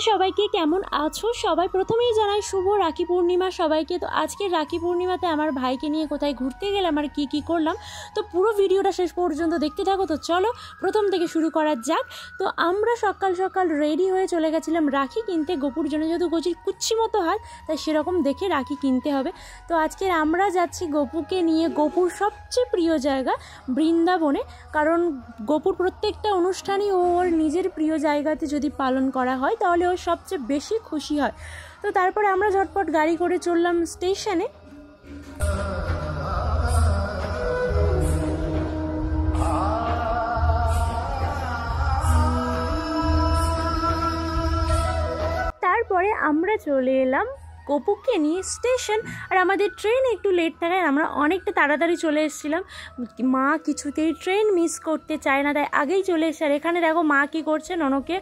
সবাইকে কেমন আছো সবাই। প্রথমেই জানাই শুভ রাখি পূর্ণিমা সবাইকে। তো আজকে রাখি পূর্ণিমাতে আমার ভাইকে নিয়ে কোথায় ঘুরতে গেলাম আর কি করলাম, তো পুরো ভিডিওটা শেষ পর্যন্ত দেখতে থাকো। তো চলো প্রথম থেকে শুরু করা যাক। তো আমরা সকাল সকাল রেডি হয়ে চলে গেছিলাম রাখি কিনতে। গোপুর জন্য যেহেতু গোচির কুচ্ছি মতো হাত, তাই সেরকম দেখে রাখি কিনতে হবে। তো আজকে আমরা যাচ্ছি গোপুকে নিয়ে গোপুর সবচেয়ে প্রিয় জায়গা বৃন্দাবনে, কারণ গোপুর প্রত্যেকটা অনুষ্ঠানই ওর নিজের প্রিয় জায়গাতে যদি পালন করা হয় তাহলে ও সবচেয়ে বেশি খুশি হয়। তো তারপরে আমরা ঝটপট গাড়ি করে চললাম স্টেশনে। তারপরে আমরা চলে এলাম গোপুকে নিয়ে স্টেশন। আর আমাদের ট্রেন একটু লেট থাকায় আমরা অনেকটা তাড়াতাড়ি চলে এসেছিলাম। মা কিছুতেই ট্রেন মিস করতে চায় না, তাই আগেই চলে এসে। আর এখানে দেখো মা কী করছে, ননকে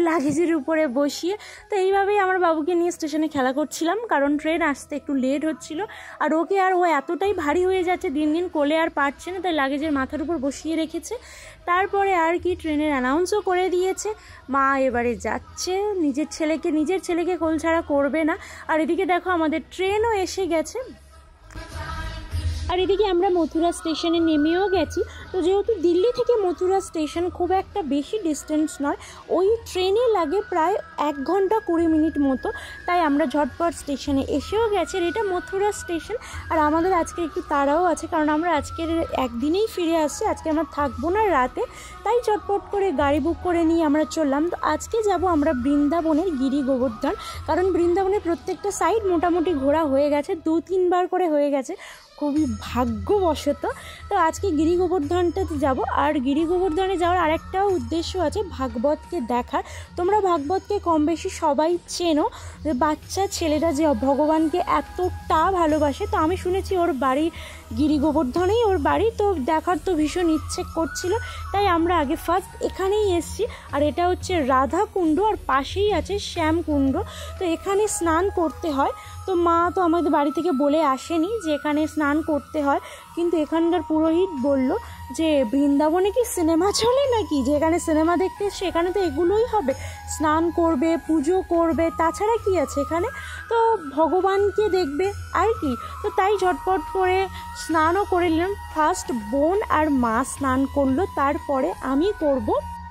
লাগেজের উপরে বসিয়ে। তো এইভাবেই আমার বাবুকে নিয়ে স্টেশনে খেলা করছিলাম, কারণ ট্রেন আসতে একটু লেট হচ্ছিল। আর ওকে আর ও এতটাই ভারী হয়ে যাচ্ছে দিন দিন, কোলে আর পারছে না, তাই লাগেজের মাথার উপর বসিয়ে রেখেছে। তারপরে আর কি ট্রেনের অ্যানাউন্সও করে দিয়েছে মা এবারে যাচ্ছে, নিজের ছেলেকে কোল ছাড়া করবে না। আর এদিকে দেখো আমাদের ট্রেনও এসে গেছে। আর এদিকে আমরা মথুরা স্টেশনে নেমেও গেছি। তো যেহেতু দিল্লি থেকে মথুরা স্টেশন খুব একটা বেশি ডিস্টেন্স নয়, ওই ট্রেনে লাগে প্রায় 1 ঘন্টা 20 মিনিট মতো, তাই আমরা ঝটপট স্টেশনে এসেও গেছি। আর এটা মথুরা স্টেশন। আর আমাদের আজকে একটু তাড়াও আছে, কারণ আমরা আজকের একদিনেই ফিরে আসছি, আজকে আমরা থাকবো না রাতে, তাই চটপট করে গাড়ি বুক করে নিয়ে আমরা চললাম। তো আজকে যাব আমরা বৃন্দাবনের গিরি গোবর্ধন, কারণ বৃন্দাবনের প্রত্যেকটা সাইড মোটামুটি ঘোরা হয়ে গেছে, 2-3 বার করে হয়ে গেছে, খুবই ভাগ্যবশত। তো আজকে গিরি গোবর্ধনটাতে যাব। আর গিরি গোবর্ধনে যাওয়ার আরেকটাও উদ্দেশ্য আছে, ভাগবতকে দেখার। তোমরা ভাগবতকে কম বেশি সবাই চেনো, বাচ্চা ছেলেটা যে ভগবানকে এতটা ভালোবাসে। তো আমি শুনেছি ওর বাড়ি গিরি গোবর্ধনেই ওর বাড়ি, তো দেখার তো ভীষণ ইচ্ছে করছিল, তাই আমরা আগে ফার্স্ট এখানেই এসেছি। আর এটা হচ্ছে রাধা কুণ্ড, আর পাশেই আছে শ্যাম কুণ্ড। তো এখানে স্নান করতে হয়। তো মা তো আমাদের বাড়ি থেকে বলে আসেনি যে এখানে স্নান করতে হয়, কিন্তু এখানকার পুরোহিত বলল যে বৃন্দাবনে কি সিনেমা চলে নাকি, যে এখানে সিনেমা দেখতে সেখানে তো এগুলোই হবে, স্নান করবে, পুজো করবে, তাছাড়া কি আছে এখানে, তো ভগবানকে দেখবে আর কি। তো তাই ঝটপট করে স্নানও করে নিলাম। ফার্স্ট বোন আর মা স্নান করলো, তারপরে আমি করব।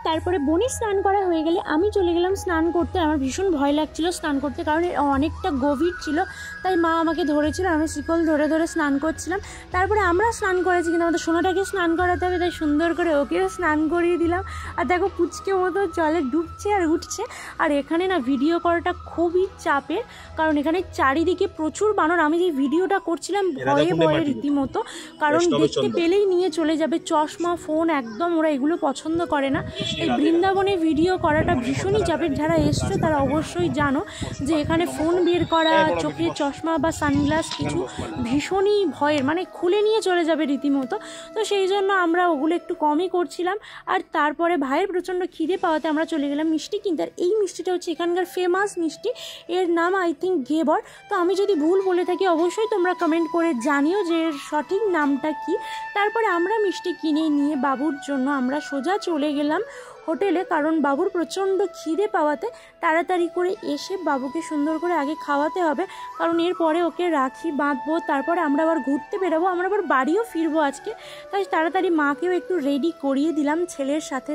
তারপরে বোনের স্নান করা হয়ে গেলে আমি চলে গেলাম স্নান করতে। আমার ভীষণ ভয় লাগছিল স্নান করতে, কারণ অনেকটা গভীর ছিল, তাই মা আমাকে ধরেছিল, আমি শিকল ধরে ধরে স্নান করছিলাম। তারপরে আমরা স্নান করেছি, কিন্তু আমাদের সোনাটাকে স্নান করাতে হবে, তাই সুন্দর করে ওকেও স্নান করিয়ে দিলাম। আর দেখো পুচকে মতো জলে ডুবছে আর উঠছে। আর এখানে না ভিডিও করাটা খুবই চাপের, কারণ এখানে চারিদিকে প্রচুর বানর। আমি যে ভিডিওটা করছিলাম ভয়ে ভয়ে রীতিমতো, কারণ দেখতে পেলেই নিয়ে চলে যাবে, চশমা ফোন একদম ওরা এগুলো পছন্দ করে না। এই বৃন্দাবনে ভিডিও করাটা ভীষণই চাপের। যারা এসছো তারা অবশ্যই জানো যে এখানে ফোন বের করা, চোখে চশমা বা সানগ্লাস কিছু ভীষণই ভয়ের, মানে খুলে নিয়ে চলে যাবে রীতিমতো। তো সেই জন্য আমরা ওগুলো একটু কমই করছিলাম। আর তারপরে ভাইয়ের প্রচণ্ড খিদে পাওয়াতে আমরা চলে গেলাম মিষ্টি কিনতে। আর এই মিষ্টিটা হচ্ছে এখানকার ফেমাস মিষ্টি, এর নাম আই থিঙ্ক ঘেবর। তো আমি যদি ভুল বলে থাকি অবশ্যই তোমরা কমেন্ট করে জানিও যে এর সঠিক নামটা কি। তারপরে আমরা মিষ্টি কিনে নিয়ে বাবুর জন্য আমরা সোজা চলে গেলাম হোটেলে, কারণ বাবুর প্রচণ্ড খিদে পাওয়াতে তাড়াতাড়ি করে এসে বাবুকে সুন্দর করে আগে খাওয়াতে হবে, কারণ এরপরে ওকে রাখি বাঁধবো, তারপরে আমরা আবার ঘুরতে বেরোবো, আমরা আবার বাড়িও ফিরবো আজকে। তাই তাড়াতাড়ি মাকেও একটু রেডি করিয়ে দিলাম ছেলের সাথে।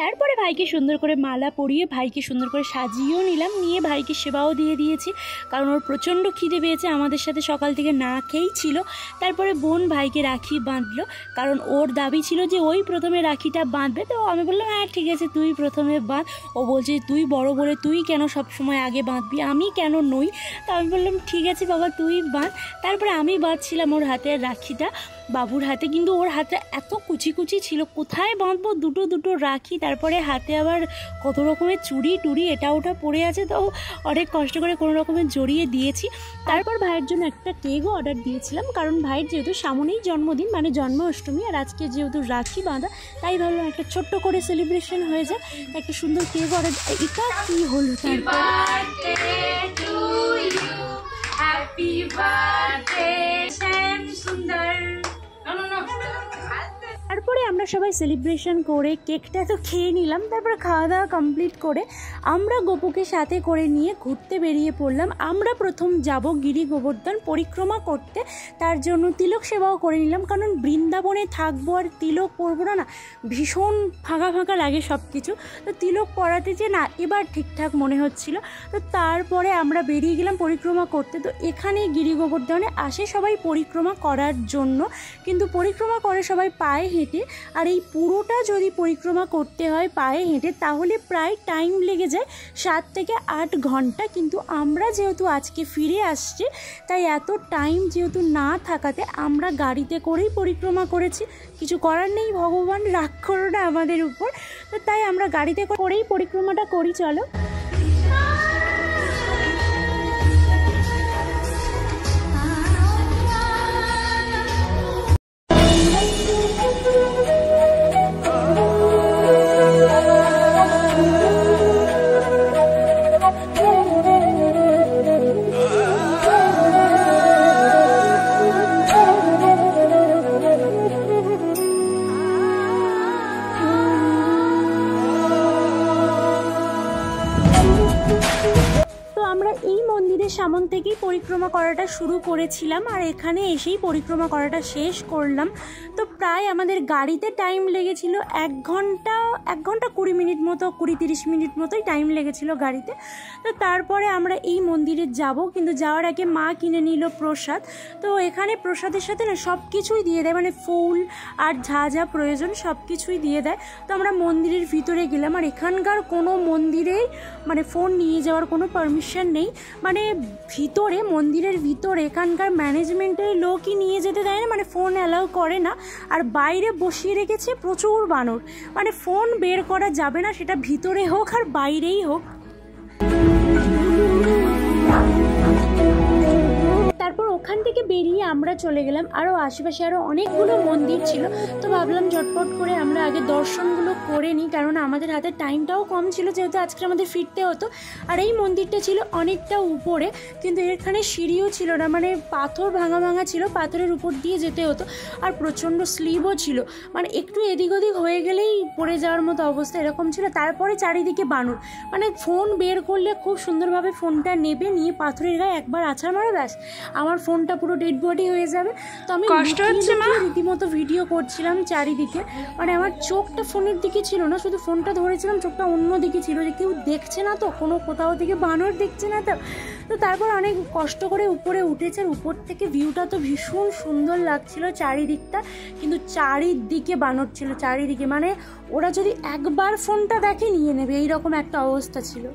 তারপরে ভাইকে সুন্দর করে মালা পরিয়ে ভাইকে সুন্দর করে সাজিয়েও নিলাম, নিয়ে ভাইকে সেবাও দিয়ে দিয়েছি, কারণ ওর প্রচণ্ড খিদে পেয়েছে, আমাদের সাথে সকাল থেকে না খেয়েই ছিল। তারপরে বোন ভাইকে রাখি বাঁধলো, কারণ ওর দাবি ছিল যে ওই প্রথমে রাখিটা বাঁধবে। তো আমি বললাম হ্যাঁ ঠিক আছে তুই প্রথমে বাঁধ। ও বলছে তুই বড় বলে তুই কেন সবসময় আগে বাঁধবি, আমি কেন নই। তো আমি বললাম ঠিক আছে বাবা তুই বাঁধ। তারপরে আমি বাঁধছিলাম ওর হাতের রাখিটা বাবুর হাতে, কিন্তু ওর হাতে এত কুচি কুচি ছিল, কোথায় বাঁধবো, দুটো দুটো রাখি, তারপরে হাতে আবার কত রকমের চুড়ি টুড়ি এটা ওটা পড়ে আছে। তো অনেক কষ্ট করে কোনো রকমের জড়িয়ে দিয়েছি। তারপর ভাইয়ের জন্য একটা কেকও অর্ডার দিয়েছিলাম, কারণ ভাইয়ের যেহেতু সামনেই জন্মদিন, মানে জন্মাষ্টমী, আর আজকে যেহেতু রাখি বাঁধা, তাই ভাবলাম একটা ছোট্ট করে সেলিব্রেশন হয়ে যায়, একটা সুন্দর কেক অর্ডার। এটা কি হলো, তারপরে আমরা সবাই সেলিব্রেশন করে কেকটা তো খেয়ে নিলাম। তারপরে খাওয়া দাওয়া কমপ্লিট করে আমরা গপুকে সাথে করে নিয়ে ঘুরতে বেরিয়ে পড়লাম। আমরা প্রথম যাব গিরি গোবর্ধন পরিক্রমা করতে, তার জন্য তিলক সেবাও করে নিলাম, কারণ বৃন্দাবনে থাকবো আর তিলক পরবো না, ভীষণ ফাঁকা ফাঁকা লাগে সব কিছু। তো তিলক পরাতে যে না এবার ঠিকঠাক মনে হচ্ছিল। তো তারপরে আমরা বেরিয়ে গেলাম পরিক্রমা করতে। তো এখানে গিরি গোবর্ধনে আসে সবাই পরিক্রমা করার জন্য, কিন্তু পরিক্রমা করে সবাই পায়ে হেঁটে। আর এই পুরোটা যদি পরিক্রমা করতে হয় পায়ে হেঁটে তাহলে প্রায় টাইম লেগে যায় 7 থেকে 8 ঘন্টা। কিন্তু আমরা যেহেতু আজকে ফিরে আসছি তাই এত টাইম যেহেতু না থাকাতে আমরা গাড়িতে করেই পরিক্রমা করেছি। কিছু করার নেই, ভগবান রাগ করো না আমাদের উপর। তো তাই আমরা গাড়িতে করেই পরিক্রমাটা করি। চলো। সামন থেকেই পরিক্রমা করাটা শুরু করেছিলাম আর এখানে এসেই পরিক্রমা করাটা শেষ করলাম। তো প্রায় আমাদের গাড়িতে টাইম লেগেছিল 1 ঘন্টা 20 মিনিট মতো, 20-30 মিনিট মতোই টাইম লেগেছিল গাড়িতে। তো তারপরে আমরা এই মন্দিরে যাব, কিন্তু যাওয়ার আগে মা কিনে নিল প্রসাদ। তো এখানে প্রসাদের সাথে না সব কিছুই দিয়ে দেয়, মানে ফুল আর যা যা প্রয়োজন সব কিছুই দিয়ে দেয়। তো আমরা মন্দিরের ভিতরে গেলাম, আর এখানকার কোনো মন্দিরেই মানে ফোন নিয়ে যাওয়ার কোনো পারমিশন নেই। মানে ভিতরে মন্দিরের ভিতরে এখানকার ম্যানেজমেন্টের লোকই নিয়ে যেতে দেয় না, মানে ফোন অ্যালাউ করে না। আর বাইরে বসিয়ে রেখেছে প্রচুর বানর, মানে ফোন বের করা যাবে না, সেটা ভিতরে হোক আর বাইরেই হোক। তারপর ওখান থেকে বেরিয়ে আমরা চলে গেলাম, আরও আশেপাশে আরও অনেকগুলো মন্দির ছিল। তো ভাবলাম ঝটপট করে আমরা আগে দর্শনগুলো করে নিই, কারণ আমাদের হাতে টাইমটাও কম ছিল, যেহেতু আজকে আমাদের ফিরতে হতো। আর এই মন্দিরটা ছিল অনেকটা উপরে, কিন্তু এখানে সিঁড়িও ছিল না, মানে পাথর ভাঙা ভাঙা ছিল, পাথরের উপর দিয়ে যেতে হতো। আর প্রচণ্ড স্লিপও ছিল, মানে একটু এদিক ওদিক হয়ে গেলেই পড়ে যাওয়ার মতো অবস্থা এরকম ছিল। তারপরে চারিদিকে বানর, মানে ফোন বের করলে খুব সুন্দরভাবে ফোনটা নেবে, নিয়ে পাথরের গায়ে একবার আছাড় মারা, ব্যাস আমার ফোনটা পুরো ডেড বডি হয়ে যাবে। তো আমি কষ্ট হচ্ছে মা, রীতিমতো ভিডিও করছিলাম চারিদিকে, মানে আমার চোখটা ফোনের দিকে ছিল না, শুধু ফোনটা ধরেছিলাম, চোখটা অন্য দিকে ছিল, যে কেউ দেখছে না তো, কোনো কোথাও থেকে বানর দেখছে না তো। তো তারপর অনেক কষ্ট করে উপরে উঠেছে, আর উপর থেকে ভিউটা তো ভীষণ সুন্দর লাগছিল চারিদিকটা, কিন্তু চারিদিকে বানর ছিল চারিদিকে, মানে ওরা যদি একবার ফোনটা দেখে নিয়ে নেবে, এইরকম একটা অবস্থা ছিল।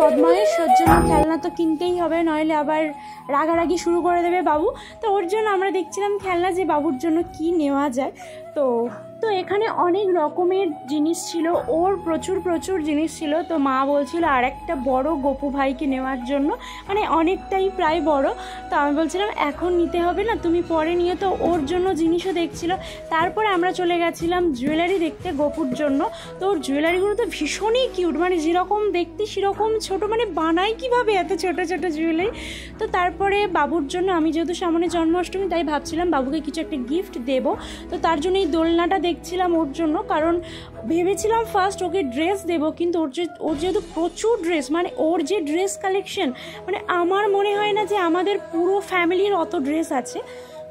বদমাইশের জন্য খেলনা তো কিনতেই হবে, নইলে আবার রাগারাগি শুরু করে দেবে বাবু। তো ওর জন্য আমরা দেখছিলাম খেলনা যে বাবুর জন্য কি নেওয়া যায়। তো এখানে অনেক রকমের জিনিস ছিল, ওর প্রচুর জিনিস ছিল। তো মা বলছিল আর একটা বড় গপু ভাইকে নেওয়ার জন্য, মানে অনেকটাই প্রায় বড়। তো আমি বলছিলাম এখন নিতে হবে না, তুমি পরে নিয়ে। তো ওর জন্য জিনিসও দেখছিল। তারপরে আমরা চলে গেছিলাম জুয়েলারি দেখতে গপুর জন্য। তো ওর জুয়েলারিগুলো তো ভীষণই কিউট, মানে যেরকম দেখতে সেরকম ছোট, মানে বানায় কীভাবে এত ছোট ছোট জুয়েলারি। তো তারপরে বাবুর জন্য, আমি যেহেতু সামনে জন্মাষ্টমী তাই ভাবছিলাম বাবুকে কিছু একটা গিফট দেবো। তো তার জন্য এই দোলনাটা দেখছিলাম ওর জন্য, কারণ ভেবেছিলাম ফার্স্ট ওকে ড্রেস দেবো, কিন্তু ওর যেহেতু প্রচুর ড্রেস, মানে ওর যে ড্রেস কালেকশন, মানে আমার মনে হয় না যে আমাদের পুরো ফ্যামিলির অত ড্রেস আছে।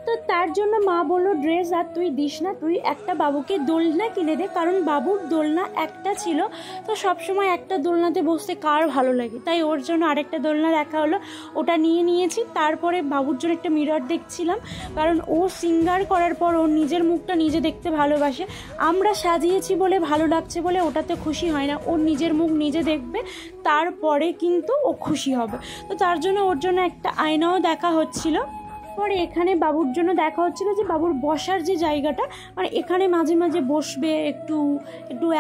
তো তার জন্য মা বললো ড্রেস আর তুই দিস না, তুই একটা বাবুকে দোলনা কিনে দে, কারণ বাবুর দোলনা একটা ছিল, তো সবসময় একটা দোলনাতে বসতে কার ভালো লাগে, তাই ওর জন্য আরেকটা দোলনা দেখা হলো, ওটা নিয়েছি। তারপরে বাবুর জন্য একটা মিরর দেখছিলাম, কারণ ও সিঙ্গার করার পর ওর নিজের মুখটা নিজে দেখতে ভালোবাসে। আমরা সাজিয়েছি বলে ভালো লাগছে বলে ওটাতে খুশি হয় না, ওর নিজের মুখ নিজে দেখবে, তারপরে কিন্তু ও খুশি হবে। তো তার জন্য ওর জন্য একটা আয়নাও দেখা হচ্ছিল। পরে এখানে বাবুর জন্য দেখা হচ্ছিল যে বাবুর বসার যে জায়গাটা, মানে এখানে মাঝে মাঝে বসবে, একটু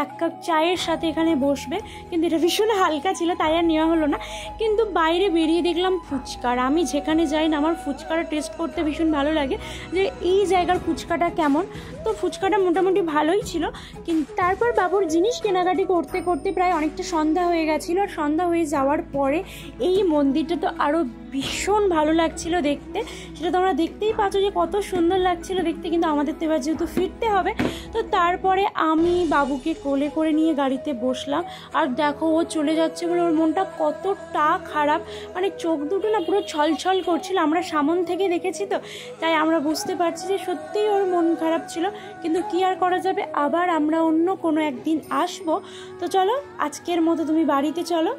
এক কাপ চায়ের সাথে এখানে বসবে, কিন্তু এটা ভীষণ হালকা ছিল তাই আর নেওয়া হলো না। কিন্তু বাইরে বেরিয়ে দেখলাম ফুচকার, আমি যেখানে যাই না আমার ফুচকাটা টেস্ট করতে ভীষণ ভালো লাগে যে এই জায়গার ফুচকাটা কেমন। তো ফুচকাটা মোটামুটি ভালোই ছিল, কিন্তু তারপর বাবুর জিনিস কেনাকাটি করতে করতে প্রায় অনেকটা সন্ধ্যা হয়ে গেছিলো। আর সন্ধ্যা হয়ে যাওয়ার পরে এই মন্দিরটা তো আরও ভীষণ ভালো লাগছিল দেখতে, সেটা তোমরা দেখতেই পাচ্ছ যে কত সুন্দর লাগছিল দেখতে। কিন্তু আমাদের তো এবার যেহেতু ফিরতে হবে, তো তারপরে আমি বাবুকে কোলে করে নিয়ে গাড়িতে বসলাম। আর দেখো ও চলে যাচ্ছে বলে ওর মনটা কতটা খারাপ, মানে চোখ দুটো না পুরো ছলছল করছিল। আমরা সামন থেকে দেখেছি তো, তাই আমরা বুঝতে পারছি যে সত্যিই ওর মন খারাপ ছিল, কিন্তু কি আর করা যাবে, আবার আমরা অন্য কোনো একদিন আসবো। তো চলো আজকের মতো তুমি বাড়িতে চলো।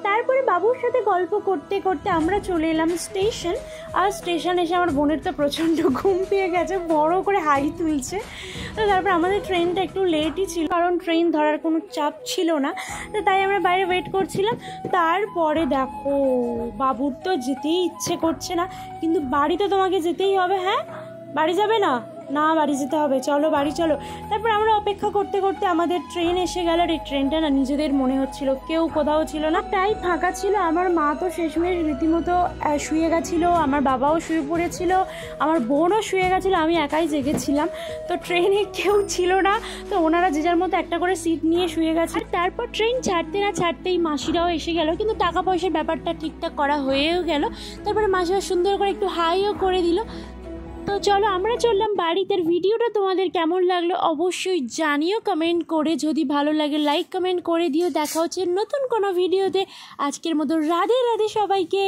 তারপরে বাবুর সাথে গল্প করতে করতে আমরা চলে এলাম স্টেশন। আর স্টেশন এসে আমার বোনের তো প্রচণ্ড ঘুম পেয়ে গেছে, বড় করে হাই তুলছে। তো তারপর আমাদের ট্রেনটা একটু লেটই ছিল, কারণ ট্রেন ধরার কোনো চাপ ছিল না, তো তাই আমরা বাইরে ওয়েট করছিলাম। তারপরে দেখো বাবুর তো যেতেই ইচ্ছে করছে না, কিন্তু বাড়ি তো তোমাকে যেতেই হবে। হ্যাঁ বাড়ি যাবে না? না বাড়ি যেতে হবে, চলো বাড়ি চলো। তারপর আমরা অপেক্ষা করতে করতে আমাদের ট্রেন এসে গেল। আর এই ট্রেনটা না নিজেদের মনে হচ্ছিল, কেউ কোথাও ছিল না, তাই ফাঁকা ছিল। আমার মা তো শেষমেশ রীতিমতো শুয়ে গেছিলো, আমার বাবাও শুয়ে পড়েছিল, আমার বোনও শুয়ে গেছিলো, আমি একাই জেগেছিলাম। তো ট্রেনে কেউ ছিল না, তো ওনারা যে যার মতো একটা করে সিট নিয়ে শুয়ে গেছে। আর তারপর ট্রেন ছাড়তে না ছাড়তেই মাসিরাও এসে গেল, কিন্তু টাকা পয়সার ব্যাপারটা ঠিকঠাক করা হয়েও গেল। তারপরে মাসিরা সুন্দর করে একটু হাইও করে দিল। তো চলো আমরা চললাম বাড়িতে। ভিডিওটা তোমাদের কেমন লাগলো অবশ্যই জানিও কমেন্ট করে, যদি ভালো লাগে লাইক কমেন্ট করে দিও। দেখা হচ্ছে নতুন কোনো ভিডিওতে। আজকের মতো রাধে রাধে সবাইকে।